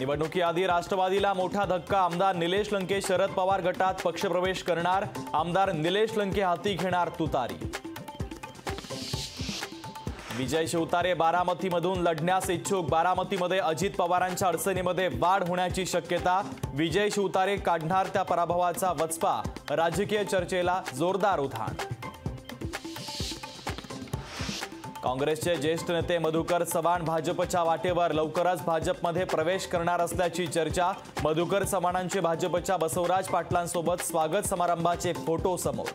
निवडणुकीआधी राष्ट्रवादीला मोठा धक्का। आमदार निलेश लंके शरद पवार गटात पक्षप्रवेश करणार। आमदार निलेश लंके हाती घेणार तुतारी। विजय शिवतारे बारामतीमधून लढण्यास इच्छुक। बारामतीमध्ये अजित पवारांच्या अडचणीमध्ये वाढ होण्याची शक्यता। विजय शिवतारे काढणार त्या पराभवाचा वचपा। राजकीय चर्चेला जोरदार उधाण। काँग्रेसचे ज्येष्ठ नेते मधुकर चव्हाण भाजपच्या वाटेवर। लवकरच भाजपमध्ये प्रवेश करणार असल्याची चर्चा। मधुकर चव्हाणांचे भाजपच्या बसवराज पाटलांसोबत स्वागत समारंभाचे फोटो समोर।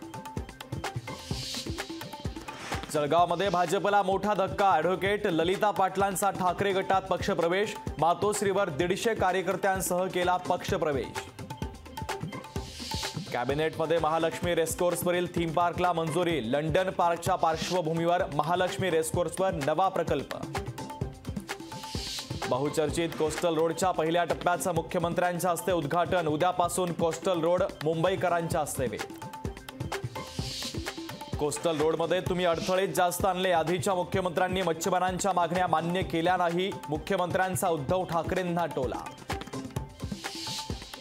जळगावमध्ये भाजपला मोठा धक्का। ॲडव्होकेट ललिता पाटलांचा ठाकरे गटात पक्षप्रवेश। मातोश्रीवर 150 कार्यकर्त्यांसह केला पक्षप्रवेश। कॅबिनेटमध्ये महालक्ष्मी रेसकोर्सवरील थीम पार्कला मंजुरी। लंडन पार्कच्या पार्श्वभूमीवर महालक्ष्मी रेसकोर्सवर नवा प्रकल्प। बहुचर्चित कोस्टल रोडच्या पहिल्या टप्प्याचं मुख्यमंत्र्यांच्या हस्ते उद्घाटन। उद्यापासून कोस्टल रोड मुंबईकरांच्या सेवेत। कोस्टल रोडमध्ये तुम्ही अडथळेच जास्त आणले। आधीच्या मुख्यमंत्र्यांनी मच्छीमारांच्या मागण्या मान्य केल्या नाही। मुख्यमंत्र्यांचा उद्धव ठाकरेंना टोला।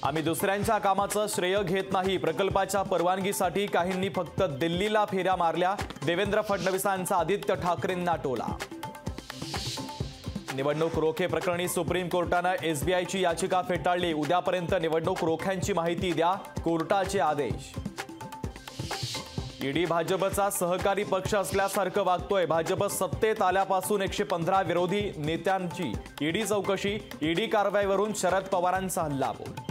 आम्ही दुसऱ्यांच्या कामाचं श्रेय घेत नाही। प्रकल्पाच्या परवानगीसाठी काहींनी फक्त दिल्लीला फेऱ्या मारल्या। देवेंद्र फडणवीसांचा आदित्य ठाकरेंना टोला। निवडणूक रोखे प्रकरणी सुप्रीम कोर्टानं एसबीआयची याचिका फेटाळली। उद्यापर्यंत निवडणूक रोख्यांची माहिती द्या, कोर्टाचे आदेश। ईडी भाजपचा सहकारी पक्ष असल्यासारखं वागतोय। भाजप सत्तेत आल्यापासून 115 विरोधी नेत्यांची ईडी चौकशी। ईडी कारवाईवरून शरद पवारांचा हल्लाबोल।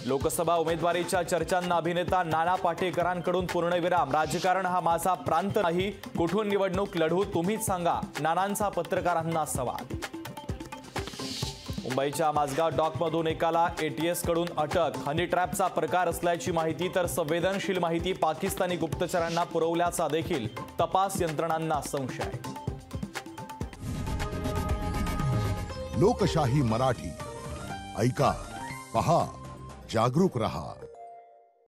लोकसभा उमेदवारीच्या चर्चांना अभिनेता नाना पाटेकरांकडून पूर्णविराम। राजकारण हा माझा प्रांत नाही, कुठून निवडणूक लढू तुम्हीच सांगा, नानांचा पत्रकारांना सवाल। मुंबईच्या माझगाव डॉकमधून एकाला एटीएस कडून अटक। हनी ट्रॅपचा प्रकार असल्याची माहिती तर संवेदनशील माहिती पाकिस्तानी गुप्तचरांना पुरवल्याचा देखील तपास यंत्रणांना संशय। लोकशाही मराठी ऐका, पहा, जागरूक रहा।